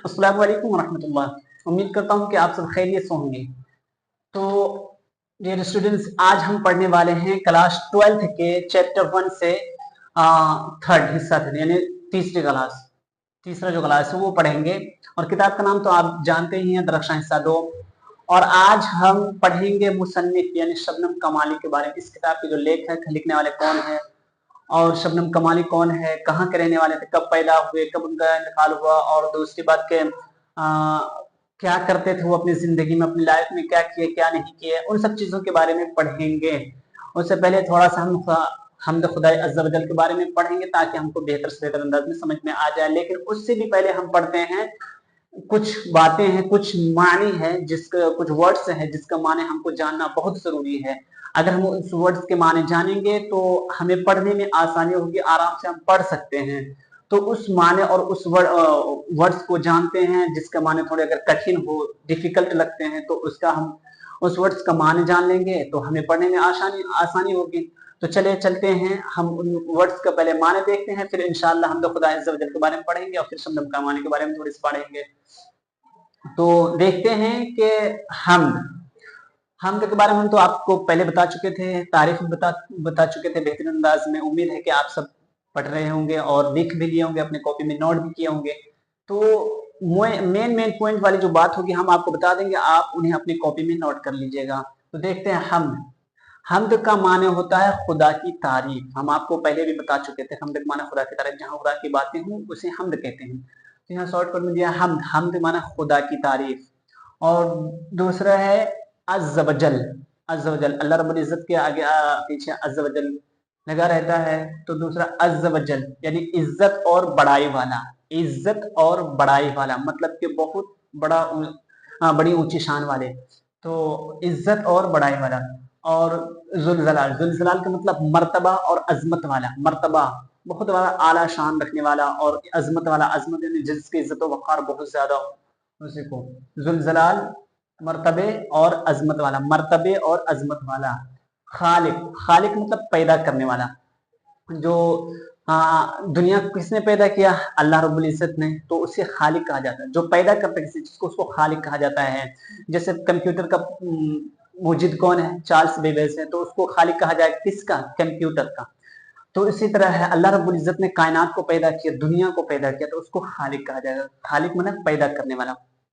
अस्सलाम वालेकुम रहमतुल्लाह। उम्मीद करता हूँ कि आप सब खैरियत से होंगे। तो डियर स्टूडेंट्स, आज हम पढ़ने वाले हैं क्लास 12th के चैप्टर 1 से थर्ड हिस्सा यानी तीसरी क्लास, तीसरा जो क्लास है वो पढ़ेंगे। और किताब का नाम तो आप जानते ही हैं, दरख्शां हिस्सा 2। और आज हम पढ़ेंगे मुसन्निफ यानी शबनम कमाली के बारे में। इस किताब के जो लेखक लिखने वाले कौन है और शबनम कमाली कौन है, कहाँ के रहने वाले थे, कब पैदा हुए, कब उनका इंतकाल हुआ, और दूसरी बात के क्या करते थे वो अपनी जिंदगी में, अपनी लाइफ में क्या किए क्या नहीं किए, उन सब चीजों के बारे में पढ़ेंगे। उससे पहले थोड़ा सा हम हमद खुदाई अज़्ज़ा वजल के बारे में पढ़ेंगे ताकि हमको बेहतर से बेहतर अंदाज में समझ में आ जाए। लेकिन उससे भी पहले हम पढ़ते हैं कुछ बातें हैं, कुछ मानी है, जिसका कुछ वर्ड्स हैं जिसका माने हमको जानना बहुत जरूरी है। अगर हम उस वर्ड्स के माने जानेंगे तो हमें पढ़ने में आसानी होगी, आराम से हम पढ़ सकते हैं। तो उस माने और उस वर्ड्स को जानते हैं जिसका माने थोड़े अगर कठिन हो, डिफिकल्ट लगते हैं, तो उसका हम उस वर्ड्स का माने जान लेंगे तो हमें पढ़ने में आसानी होगी। तो चले चलते हैं, हम उन वर्ड्स का पहले माने देखते हैं, फिर इंशाअल्लाह हम खुदा अज़्ज़ा वजल के बारे में पढ़ेंगे और फिर शबनम कमाली के बारे में थोड़ी सी पढ़ेंगे। तो देखते हैं कि हमद के बारे में हम तो आपको पहले बता चुके थे, तारीफ बता चुके थे बेहतरीन अंदाज में। उम्मीद है कि आप सब पढ़ रहे होंगे और लिख भी लिए होंगे, अपने कॉपी में नोट भी किए होंगे। तो मेन पॉइंट वाली जो बात होगी हम आपको बता देंगे, आप उन्हें अपनी कॉपी में नोट कर लीजिएगा। तो देखते हैं हमद का माने होता है खुदा की तारीफ। हम आपको पहले भी बता चुके थे, हमद का माना खुदा की तारीफ, जहां खुदा की बातें हों उसे हमद कहते हैं। तो यहाँ शॉर्टकट में दिया हमद माना खुदा की तारीफ। और दूसरा है अज़्ज़ वजल। अल्लाह रब्बुल इज्जत के आगे पीछे अज़्ज़ वजल लगा रहता है। तो दूसरा अज़्ज़ वजल यानी इज्जत और बड़ाई वाला, इज्जत और बड़ाई वाला मतलब कि बहुत बड़ी ऊंची शान वाले, तो इज्जत और बड़ाई वाला। और जुलजलाल का मतलब मर्तबा और अजमत वाला, मर्तबा बहुत बड़ा आला शान रखने वाला, और अजमत वाला, अजमत यानी जिसकी इज्जत वक़ार बहुत ज्यादा हो उसी को जुलजलाल, मर्तबे और अजमत वाला, मर्तबे और अजमत वाला। खालिक मतलब पैदा करने वाला। जो दुनिया किसने पैदा किया? अल्लाह रब्बुल इज्जत ने, तो उसे खालिक कहा जाता है। जो पैदा करता है किसी चीज को उसको खालिक कहा जाता है। जैसे कंप्यूटर का मुजिद कौन है? चार्ल्स बेबेज है, तो उसको खालिक कहा जाए किसका? कंप्यूटर का। तो इसी तरह है, अल्लाह रब्बुल इज्जत ने कायनात को पैदा किया, दुनिया को पैदा किया, तो उसको खालिक कहा जाएगा। खालिक मतलब पैदा करने वाला,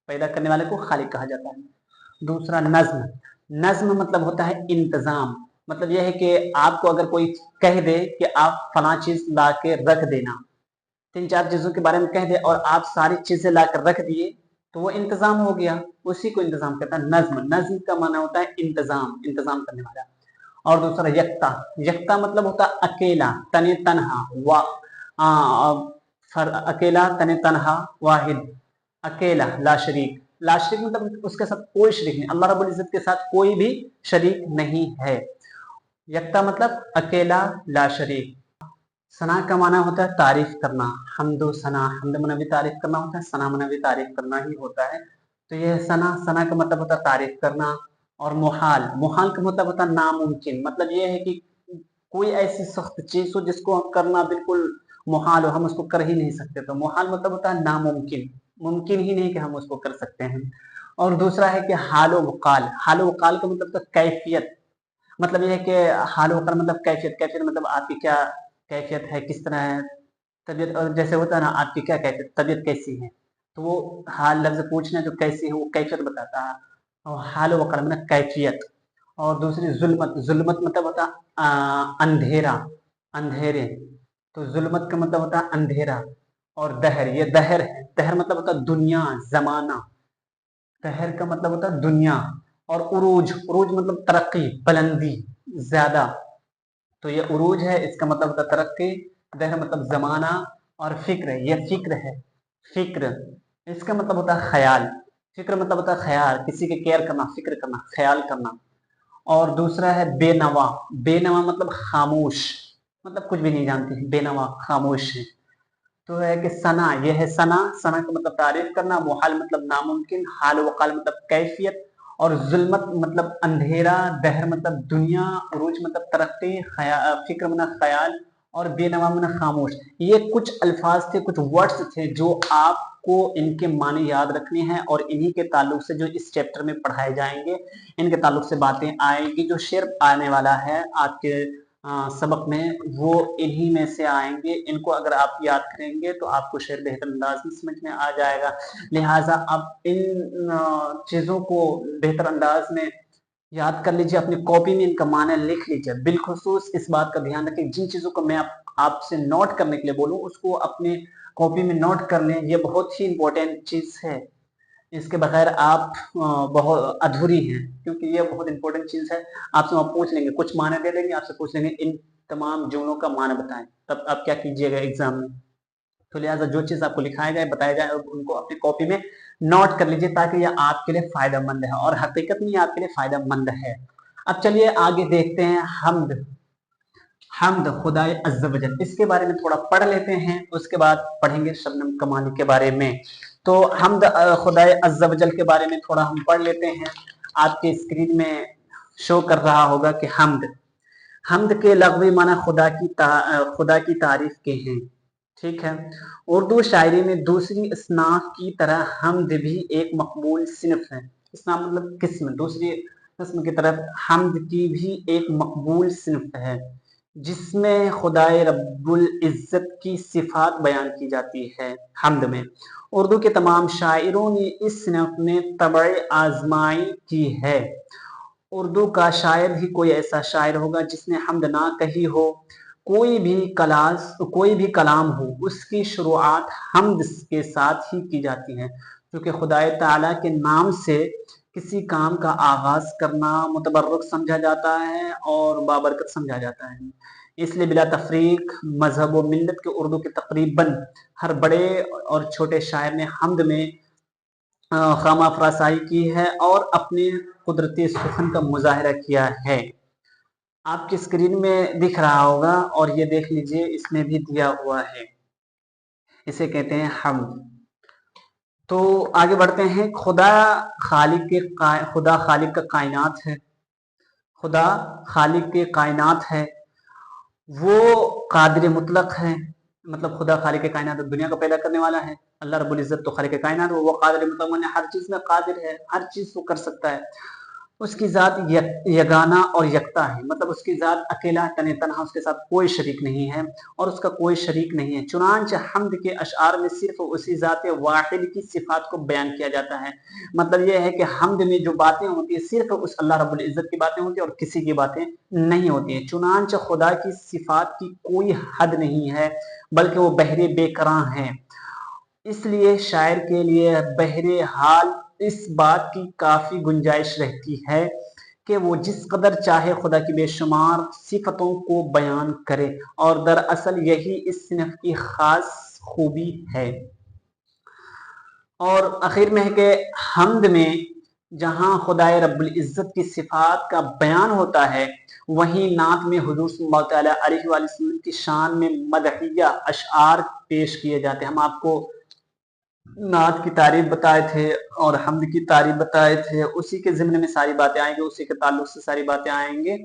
पैदा करने वाले को खालिक कहा जाता है। दूसरा नज्म मतलब होता है इंतजाम। मतलब यह है कि आपको अगर कोई कह दे कि आप फला चीज ला के रख देना, 3-4 चीजों के बारे में कह दे और आप सारी चीजें ला कर रख दिए, तो वो इंतजाम हो गया, उसी को इंतजाम कहता है नज्म का माना होता है इंतजाम करने वाला। और दूसरा यक्ता मतलब होता है अकेला, तने तनहा, अकेला, तने तनहा, वाहिद, अकेला, ला शरीक मतलब उसके साथ कोई शरीक नहीं, अल्लाह रब्बुल इज्जत के साथ कोई भी शरीक नहीं है। यक्ता मतलब अकेला, ला शरीक। सना का माना होता है तारीफ करना, हमदो सना, हमद मना भी तारीफ करना होता है, सना मना भी तारीफ करना ही होता है। तो यह सना का मतलब होता है तारीफ करना। और मुहाल का मतलब होता है नामुमकिन। मतलब यह है कि कोई ऐसी सख्त चीज हो जिसको करना बिल्कुल मुहाल हो, हम उसको कर ही नहीं सकते, तो मुहाल मतलब होता है नामुमकिन, मुमकिन ही नहीं कि हम उसको कर सकते हैं। और दूसरा है कि हालो वकाल का मतलब तो कैफियत। मतलब यह है कि हाल वकाल मतलब कैफियत मतलब आपकी क्या कैफियत है, किस तरह है तबीयत। और जैसे होता है ना, आपकी क्या कैफियत, तबीयत कैसी है, तो वो हाल लफ्ज पूछना जो कैसी है वो कैफियत बताता है। और हाल वकाल मतलब कैफियत। और दूसरी जुल्मत मतलब होता अंधेरा, अंधेरे, तो जुल्मत का मतलब होता है अंधेरा। और दहर, ये दहर है, दहर मतलब होता है दुनिया, जमाना, दहर का मतलब होता है दुनिया। और उरूज मतलब तरक्की, बुलंदी, ज्यादा, तो ये उरूज है, इसका मतलब होता है तरक्की। दहर मतलब जमाना। और फिक्र, ये फिक्र है, फिक्र, इसका मतलब होता है ख्याल। फिक्र मतलब होता है ख्याल, किसी के केयर करना, फिक्र करना, ख्याल करना। और दूसरा है बेनवा। मतलब खामोश, मतलब कुछ भी नहीं जानते, बेनवा, खामोश है। तो है कि सना, यह है सना का मतलब तारीफ करना, मुहाल मतलब नामुमकिन, हाल वकाल मतलब कैफियत, और जुल्मत मतलब अंधेरा, दहर मतलब दुनिया, उरूज मतलब तरक्की, फिक्र मतलब ख्याल, और बेनवा मतलब खामोश। ये कुछ अल्फाज थे, कुछ वर्ड्स थे जो आप आपको इनके माने याद रखने हैं और इन्हीं के ताल्लुक से जो इस चैप्टर में पढ़ाए जाएंगे, इनके ताल्लुक से बातें आएंगी। जो शेर आने वाला है आपके सबक में, वो इन्हीं में से आएंगे। इनको अगर आप याद करेंगे तो आपको शेर बेहतर अंदाज में समझ में आ जाएगा। लिहाजा आप इन चीज़ों को बेहतर अंदाज में याद कर लीजिए, अपनी कॉपी में इनका माने लिख लीजिए। बिलखुसूस इस बात का ध्यान रखें, जिन चीज़ों को मैं आपसे नोट करने के लिए बोलूँ उसको अपने कॉपी में नोट कर लें। ये बहुत ही इंपॉर्टेंट चीज़ है, इसके बगैर आप बहुत अधूरी हैं, क्योंकि ये बहुत इंपॉर्टेंट चीज़ है। आपसे आप पूछ लेंगे, कुछ माने दे देंगे, आपसे पूछ लेंगे इन तमाम जुमलों का माना बताएं, तब आप क्या कीजिएगा एग्जाम में। तो लिहाजा जो चीज़ आपको लिखाया जाए, बताया जाए, उनको अपनी कॉपी में नोट कर लीजिए, ताकि यह आपके लिए फायदेमंद है, और हकीकत में आपके लिए फायदेमंद है। अब चलिए आगे देखते हैं। हम्द, हम्द खुदाए अज़्ज़ व जल, इसके बारे में थोड़ा पढ़ लेते हैं, उसके बाद पढ़ेंगे शबनम कमाली के बारे में। तो हम्द खुदाए अज़्ज़ व जल के बारे में थोड़ा हम पढ़ लेते हैं। आपके स्क्रीन में शो कर रहा होगा कि हम्द, हम्द के लग़वी माना खुदा की तारीफ के हैं। ठीक है। उर्दू शायरी में दूसरी असनाफ की तरह हम्द भी एक मकबूल सिनफ है। असनाफ मतलब किस्म, दूसरी किस्म की तरफ हम्द की भी एक मकबूल सिनफ है, जिसमें खुदाए रब्बुल इज़्ज़त की सिफात बयान की जाती है। हम्द में उर्दू के तमाम शायरों ने इस सिनफ में तबअ आजमाई की है। उर्दू का शायर ही कोई ऐसा शायर होगा जिसने हम्द ना कही हो। कोई भी कलाम हो, उसकी शुरुआत हम्द के साथ ही की जाती है, क्योंकि खुदाए ताला के नाम से किसी काम का आगाज करना मुतबर्रुक समझा जाता है और बाबरकत समझा जाता है। इसलिए बिला तफरीक मजहब व मिल्लत के उर्दू के तकरीबन हर बड़े और छोटे शायर ने हम्द में खामा फरासाई की है और अपने कुदरती सुखन का मुजाहिरा किया है। आपकी स्क्रीन में दिख रहा होगा, और ये देख लीजिए, इसमें भी दिया हुआ है, इसे कहते हैं हम्द। तो आगे बढ़ते हैं। खुदा खालिक का कायनात है, खुदा खालिक के कायनात है, वो कादिर मुतलक है। मतलब खुदा खालिक के कायनात दुनिया को पैदा करने वाला है। अल्लाह रब्बुल इज़्ज़त तो खालिक के कायनात, वो कादिर मुतलक माने हर चीज़ में कादिर है, हर चीज़ को कर सकता है। उसकी ज़ात यगाना और यकता है, मतलब उसकी ज़ात अकेला तने तनहा, उसके साथ कोई शरीक नहीं है और उसका कोई शरीक नहीं है। चुनांचे हम्द के अशआर में सिर्फ उसी ज़ात वाहिद की सिफात को बयान किया जाता है। मतलब यह है कि हम्द में जो बातें होती है सिर्फ उस अल्लाह रब्बुल इज़्ज़त की बातें होती है और किसी की बातें नहीं होती हैं। चुनांचे खुदा की सिफात की कोई हद नहीं है, बल्कि वो बहरे बेकरां है। इसलिए शायर के लिए बहरे हाल इस बात की काफी गुंजाइश रहती है कि वो जिस कदर चाहे खुदा की बेशुमार सिफतों को बयान करे, और दरअसल यही इस सिनफ की खास खूबी है। और आखिर में है कि हम्द में जहां खुदाए रब्बुल इज़्ज़त की सिफात का बयान होता है, वहीं नात में हुजूर सल्लल्लाहु अलैहि वसल्लम की शान में मदहिया अशआर पेश किए जाते हैं। हम आपको नात की तारीफ बताए थे और हम्द की तारीफ बताए थे, उसी के ज़िम्न में सारी बातें आएंगी, उसी के ताल्लुक से सारी बातें आएंगे।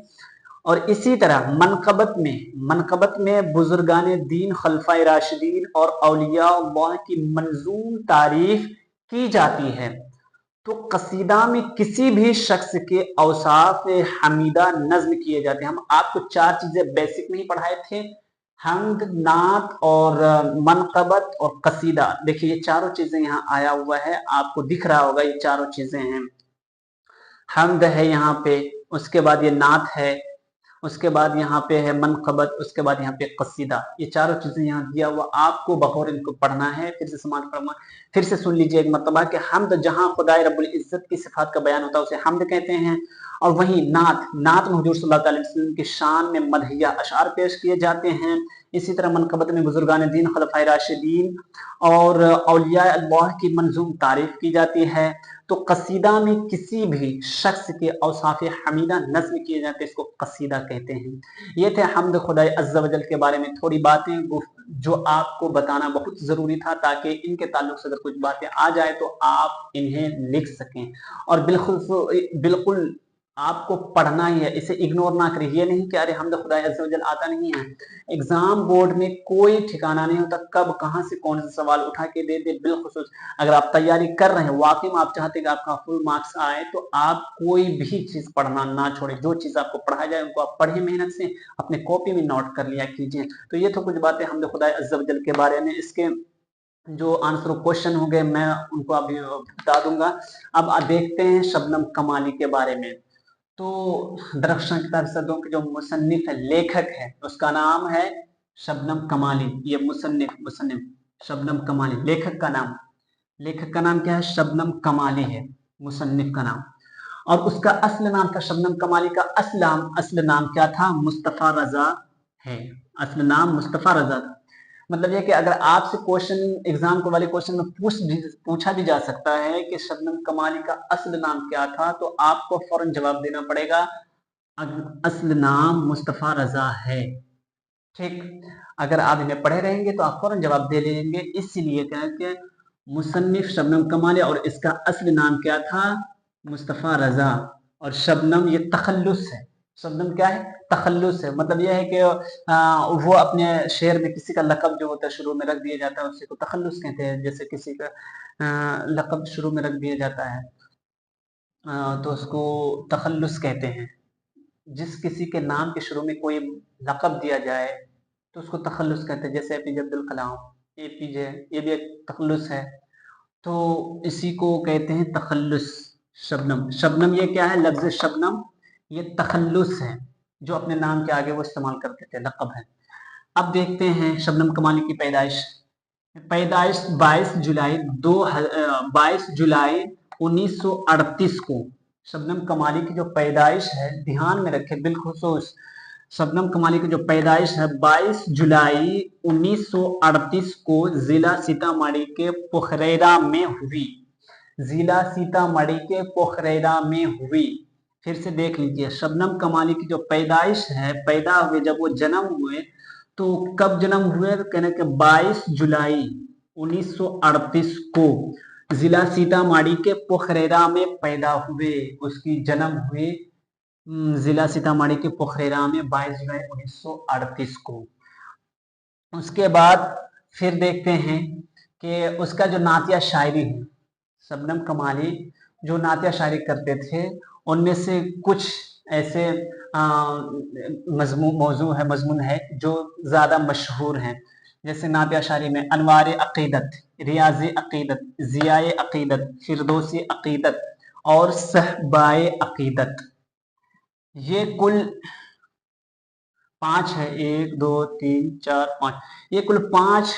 और इसी तरह मनकबत में बुजुर्गान दीन, खलफाए राशिदीन और औलिया अल्लाह की मंजूम तारीफ की जाती है। तो कसीदा में किसी भी शख्स के औसाफ हमीदा नज्म किए जाते हैं। हम आपको चार चीजें बेसिक नहीं पढ़ाए थे, हम्द, नात और मनकबत और कसीदा। देखिए ये चारों चीजें यहाँ आया हुआ है, आपको दिख रहा होगा, ये चारों चीजें हैं। हम्द है यहाँ पे, उसके बाद ये नात है, उसके बाद यहाँ पे है मनकबत, उसके बाद यहाँ पे कसीदा। ये चारों चीजें यहाँ दिया हुआ, आपको बगौर इनको पढ़ना है। फिर से समाज पढ़ना, फिर से सुन लीजिए एक मरतबा कि हम्द जहाँ खुदाए रब्बुल इज़्ज़त की सिफात का बयान होता है उसे हम्द कहते हैं। और वहीं नात में हुजूर सल्लल्लाहु अलैहि वसल्लम की शान में मदहिया अशआर पेश किए जाते हैं। इसी तरह मनकबत में बुजुर्गान दीन, खलफाए राशिदीन और औलिया अल्लाह की मंजूम तारीफ की जाती है। तो कसीदा में किसी भी शख्स के औसाफ हमीदा नज्म किए जाते हैं, इसको कसीदा कहते हैं। ये थे हम्द खुदाए अज़्ज़ व जल के बारे में थोड़ी बातें जो आपको बताना बहुत ज़रूरी था, ताकि इनके ताल्लुक से अगर कुछ बातें आ जाए तो आप इन्हें लिख सकें। और बिल्कुल आपको पढ़ना ही है, इसे इग्नोर ना करें। ये नहीं कि अरे हम तो खुदा अज़्ज़ा वजल आता नहीं है। एग्जाम बोर्ड में कोई ठिकाना नहीं होता कब कहाँ से कौन सा सवाल उठा के दे दे। बिलखुसूस अगर आप तैयारी कर रहे हैं, वाकई में आप चाहते हैं कि आपका फुल मार्क्स आए, तो आप कोई भी चीज पढ़ना ना छोड़े। जो चीज आपको पढ़ाया जाए उनको आप पढ़िए मेहनत से, अपने कॉपी में नोट कर लिया कीजिए। तो ये तो कुछ बातें हमने खुदा अज़्ज़ा वजल के बारे में। इसके जो आंसर क्वेश्चन होंगे मैं उनको अभी बता दूंगा। अब देखते हैं शबनम कमाली के बारे में। तो दरख्शां की तरसदों के जो मुसन्निफ है, लेखक है, उसका नाम है शबनम कमाली। ये मुसन्निफ शबनम कमाली, लेखक का नाम क्या है? शबनम कमाली है मुसन्निफ का नाम। और उसका असल नाम था, शबनम कमाली का असल नाम क्या था? मुस्तफ़ा रजा है। असल नाम मुस्तफ़ा रजा था। मतलब ये कि अगर आपसे क्वेश्चन एग्जाम को वाले क्वेश्चन में पूछा भी जा सकता है कि शबनम कमाली का असल नाम क्या था, तो आपको फौरन जवाब देना पड़ेगा असल नाम मुस्तफ़ा रजा है। ठीक, अगर आप इन्हें पढ़े रहेंगे तो आप फौरन जवाब दे लेंगे। इसीलिए क्या कि मुसन्निफ शबनम कमाली और इसका असली नाम क्या था? मुस्तफ़ा रजा। और शबनम ये तखल्लुस है। शबनम क्या है? तखल्लुस है। मतलब यह है कि वो अपने शेर में किसी का लक़ब जो होता है शुरू में रख दिया जाता है, उसी को तखल्लुस कहते हैं। जैसे किसी का लक़ब शुरू में रख दिया जाता है तो उसको तखल्लुस कहते हैं। जिस किसी के नाम के शुरू में कोई लक़ब दिया जाए तो उसको तखल्लुस कहते हैं। जैसे एपीजे अब्दुल कलाम, एपीजे, ये भी एक तखल्लुस है। तो इसी को कहते हैं तखल्लुस। शबनम ये क्या है? लफ्ज़ शबनम ये तखल्लुस है, जो अपने नाम के आगे वो इस्तेमाल करते थे, लक़ब है। अब देखते हैं शबनम कमाली की पैदाइश। 22 जुलाई 1938 को शबनम कमाली की जो पैदाइश है, ध्यान में रखें बिलखुसूस, शबनम कमाली की जो पैदाइश है 22 जुलाई 1938 को जिला सीतामढ़ी के पोखरेरा में हुई। जिला सीतामढ़ी के पोखरेरा में हुई। फिर से देख लीजिए, शबनम कमाली की जो पैदाइश है, पैदा हुए जब वो जन्म हुए, तो कब जन्म हुए? तो कहने के 22 जुलाई 1938 को जिला सीतामढ़ी के पोखरेरा में पैदा हुए। उसकी जन्म हुए जिला सीतामढ़ी के पोखरेरा में 22 जुलाई 1938 को। उसके बाद फिर देखते हैं कि उसका जो नातिया शायरी है, शबनम कमाली जो नातिया शायरी करते थे, उनमें से कुछ ऐसे मजमून है जो ज़्यादा मशहूर हैं। जैसे नातिया शायरी में अनवार अक़ीदत, रियाज़ अक़ीदत, ज़ियाए अक़ीदत, फिरदौसी अक़ीदत और सहबाए अक़ीदत। ये कुल 5 है, 1 2 3 4 5, ये कुल 5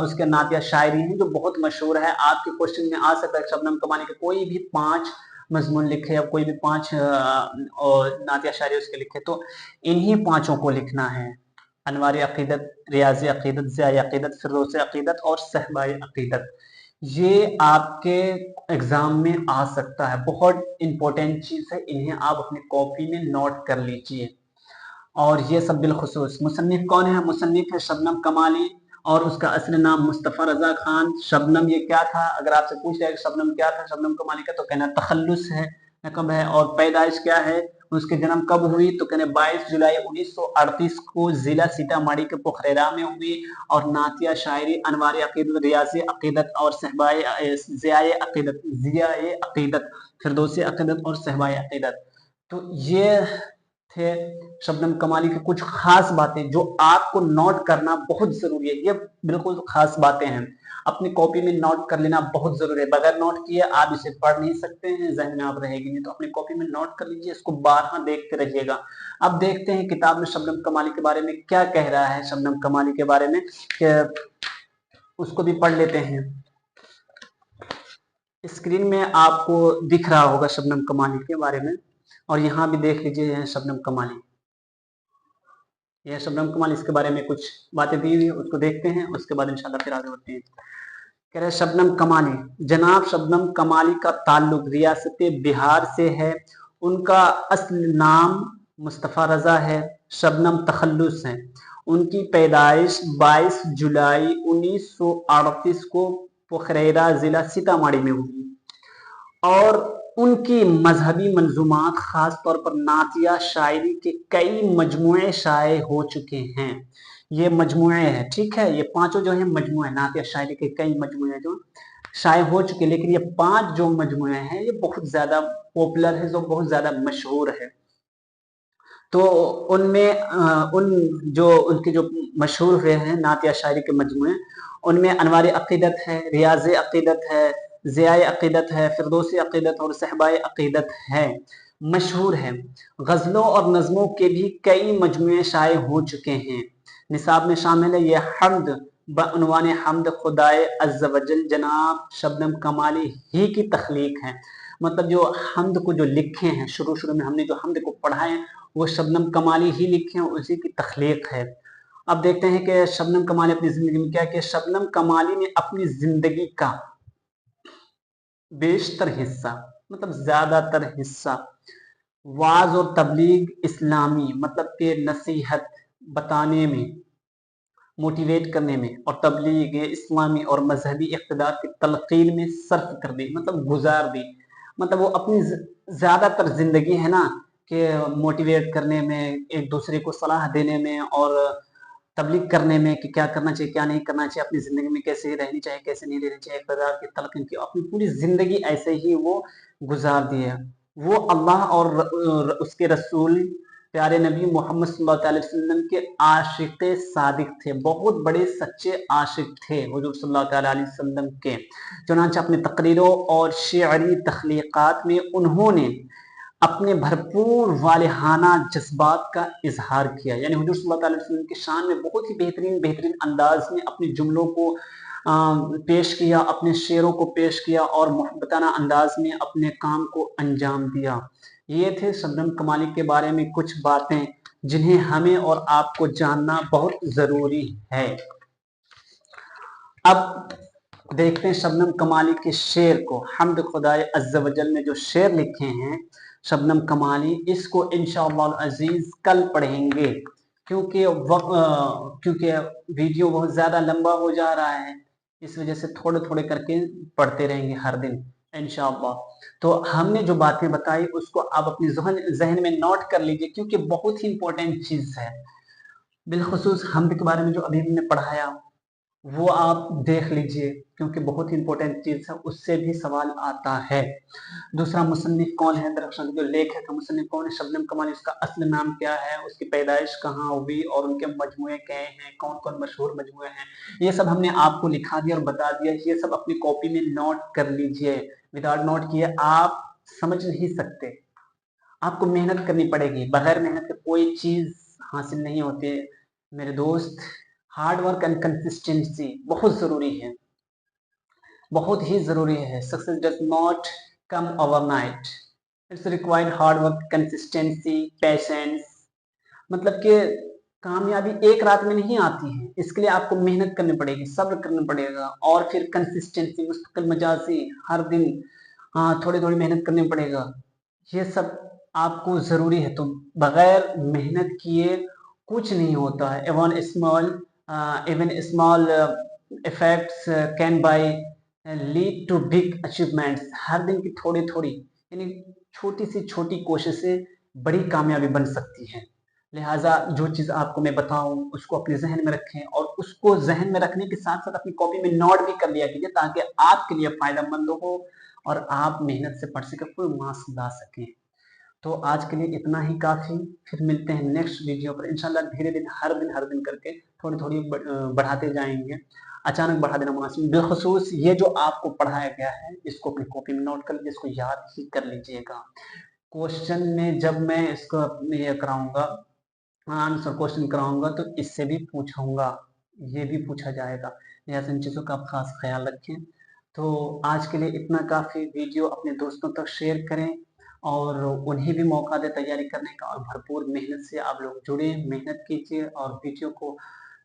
उसके नातिया शायरी हैं जो बहुत मशहूर है। आपके क्वेश्चन में आ सकता है शबनम कमाली के कोई भी 5 मजमून लिखे या कोई भी 5 और नातिया शायरी उसके लिखे, तो इन्हीं 5 को लिखना है। अनवार अक़ीदत, रियाज़ अक़ीदत, ज़ियाए अक़ीदत, फिरदौस अक़ीदत और सहबाए अक़ीदत। ये आपके एग्जाम में आ सकता है, बहुत इंपॉर्टेंट चीज़ है। इन्हें आप अपनी कॉपी में नोट कर लीजिए। और ये सब बिलखुसूस मुसन्निफ कौन है? मुसन्निफ है शबनम कमाली और उसका असली नाम मुस्तफ़ा रजा खान। शबनम ये क्या था? अगर आपसे पूछ रहे शबनम क्या था शबनम कमाली का, तो कहना तखल्लुस है, नकब है। और पैदाइश क्या है? उसके जन्म कब हुई? तो कहने 22 जुलाई 1938 को जिला सीतामढ़ी के पोखरेरा में हुई। और नातिया शायरी अनवार अक़ीदत, रियाज़ी अक़ीदत और सहबाए ज़ियाए अक़ीदत, फिरदौसी अक़ीदत और सहबाए अक़ीदत। तो ये थे शबनम कमाली की कुछ खास बातें जो आपको नोट करना बहुत जरूरी है। ये बिल्कुल खास बातें हैं, अपनी कॉपी में नोट कर लेना बहुत जरूरी है। बगैर नोट किए आप इसे पढ़ नहीं सकते हैं, जहन में आप रहेगी नहीं। तो अपनी कॉपी में नोट कर लीजिए, इसको बारहा देखते रहिएगा। अब देखते हैं किताब में शबनम कमाली के बारे में क्या कह रहा है। शबनम कमाली के बारे में उसको भी पढ़ लेते हैं। स्क्रीन में आपको दिख रहा होगा शबनम कमाली के बारे में, और यहाँ भी देख लीजिए शबनम कमाली। यह शबनम कमाली, इसके बारे में कुछ बातें दी हुई है, उसको देखते हैं, उसके बाद इंशाल्लाह फिर आगे बढ़ते हैं। कह रहे शबनम कमाली, जनाब शबनम कमाली का ताल्लुक रियासत बिहार से है। उनका असल नाम मुस्तफ़ा रजा है। शबनम तखल्लुस है। उनकी पैदाइश 22 जुलाई 1938 को पोखरेरा जिला सीतामढ़ी में हुई। और उनकी मजहबी मंजूमात खास तौर पर नातिया शायरी के कई मजमुए शाये हो चुके हैं। ये मजमुए हैं, ठीक है, ये पांचों जो है मजमुए नातिया शायरी के कई मजमुए जो शाये हो चुके, लेकिन ये 5 जो मजमुए हैं ये बहुत ज्यादा पॉपुलर है, जो बहुत ज्यादा मशहूर है। तो उनमें उन जो उनके जो मशहूर हुए हैं नातिया शायरी के मजमुए, उनमें अनवार अकीदत है, रियाज अकीदत है, ज़ियाए अकीदत है, फिरदौसी अकीदत और सहबाए अकीदत है, मशहूर है। गज़लों और नज़मों के भी कई मजमुए शाये हो चुके हैं। निसाब में शामिल है ये हम्द बउनवान हम्द खुदाए अज़्ज़ वजल जनाब शबनम कमाली ही की तख्लीक है। मतलब जो हम्द को जो लिखे हैं, शुरू में हमने जो हम्द को पढ़ा है वो शबनम कमाली ही लिखे हैं, उसी की तख्लीक है। अब देखते हैं कि शबनम कमाली अपनी जिंदगी में क्या है कि शबनम कमाली ने अपनी जिंदगी का बेशतर हिस्सा, मतलब ज्यादातर हिस्सा वाज और तबलीग इस्लामी, मतलब कि नसीहत बताने में, मोटिवेट करने में और तबलीग इस्लामी और मजहबी इक़्तिदार की तलक़ीन में सर्फ कर दी, मतलब गुजार दी। मतलब वो अपनी ज़्यादातर ज़िंदगी है ना कि मोटिवेट करने में, एक दूसरे को सलाह देने में और तबलीग करने में कि क्या करना चाहिए क्या नहीं करना चाहिए, अपनी ज़िंदगी में कैसे रहनी चाहिए कैसे नहीं रहनी चाहिए, इक़्तिदार की तलक़ीन की, अपनी पूरी ज़िंदगी ऐसे ही वो गुजार दी है। वो अल्लाह और उसके रसूल प्यारे नबी मोहम्मद सल्लल्लाहु अलैहि वसल्लम के आशिक सादिक थे, बहुत बड़े सच्चे आशिक थे हुजूर सल्लल्लाहु अलैहि वसल्लम के। चुनांचे अपनी तकरीरों और शेरी तख्लीक़ात में उन्होंने अपने भरपूर वालिहाना जज्बात का इजहार किया, यानी हुजूर सल्लल्लाहु अलैहि वसल्लम की शान में बहुत ही बेहतरीन अंदाज में अपने जुमलों को पेश किया, अपने शेरों को पेश किया और मोहब्बताना अंदाज में अपने काम को अंजाम दिया। ये थे शबनम कमाली के बारे में कुछ बातें जिन्हें हमें और आपको जानना बहुत जरूरी है। अब देखते हैं शबनम कमाली के शेर को। हम्द खुदाए अज़्ज़ वजल ने जो शेर लिखे हैं शबनम कमाली, इसको इंशाअल्लाह अजीज कल पढ़ेंगे, क्योंकि वीडियो बहुत ज़्यादा लंबा हो जा रहा है, इस वजह से थोड़े थोड़े करके पढ़ते रहेंगे हर दिन इंशाअल्लाह। तो हमने जो बातें बताई उसको आप अपनी जहन में नोट कर लीजिए, क्योंकि बहुत ही इंपॉर्टेंट चीज़ है। बिलखुसूस हम्द के बारे में जो अभी हमने पढ़ाया वो आप देख लीजिए, क्योंकि बहुत ही इंपॉर्टेंट चीज है, उससे भी सवाल आता है। दूसरा, मुसन्निफ कौन है, दरअसल जो लेखक है मुसन्निफ कौन है शबनम कमाली, उसका असली नाम क्या है, उसकी पैदाइश कहाँ हुई और उनके मजमुए क्या हैं, कौन कौन मशहूर मजमुए हैं, ये सब हमने आपको लिखा दिया और बता दिया। ये सब अपनी कॉपी में नोट कर लीजिए, विदाउट नोट किए आप समझ नहीं सकते, आपको मेहनत करनी पड़ेगी, बगैर मेहनत के कोई चीज हासिल नहीं होती मेरे दोस्त। हार्ड वर्क एंड कंसिस्टेंसी बहुत जरूरी है, बहुत ही जरूरी है। Success does not come overnight, it's required hard work, consistency, patience. मतलब कि कामयाबी एक रात में नहीं आती है, इसके लिए आपको मेहनत करनी पड़ेगी, सब्र करना पड़ेगा, और फिर कंसिस्टेंसी, मुस्तकिल मजाजी, हर दिन थोड़ी थोड़ी मेहनत करनी पड़ेगा। ये सब आपको जरूरी है। तो बगैर मेहनत किए कुछ नहीं होता है। even small effects can by lead to big achievements। हर दिन की थोड़ी थोड़ी यानी छोटी सी छोटी कोशिशें बड़ी कामयाबी बन सकती है। लिहाजा जो चीज़ आपको मैं बताऊं उसको अपने जहन में रखें, और उसको जहन में रखने के साथ साथ अपनी कॉपी में नोट भी कर लिया कीजिए, ताकि आपके लिए फायदेमंद हो और आप मेहनत से पढ़ सके, कोई मार्क्स ला सकें। तो आज के लिए इतना ही काफ़ी, फिर मिलते हैं नेक्स्ट वीडियो पर इंशाल्लाह। धीरे धीरे हर दिन करके थोड़ी थोड़ी बढ़ाते जाएंगे, अचानक बढ़ा देना मुनासिब। बिलखसूस ये जो आपको पढ़ाया गया है इसको अपनी कॉपी में नोट कर लीजिए, इसको याद ही कर लीजिएगा। क्वेश्चन में जब मैं इसको ये कराऊंगा, आंसर क्वेश्चन कराऊंगा, तो इससे भी पूछूंगा, ये भी पूछा जाएगा, लिहाजा इन चीज़ों का आप खास ख्याल रखें। तो आज के लिए इतना काफ़ी। वीडियो अपने दोस्तों तक शेयर करें और उन्हें भी मौका दे तैयारी करने का, और भरपूर मेहनत से आप लोग जुड़े, मेहनत कीजिए और वीडियो को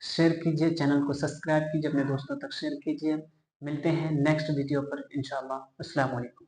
शेयर कीजिए, चैनल को सब्सक्राइब कीजिए, अपने दोस्तों तक शेयर कीजिए। मिलते हैं नेक्स्ट वीडियो पर इंशाल्लाह। अस्सलाम वालेकुम।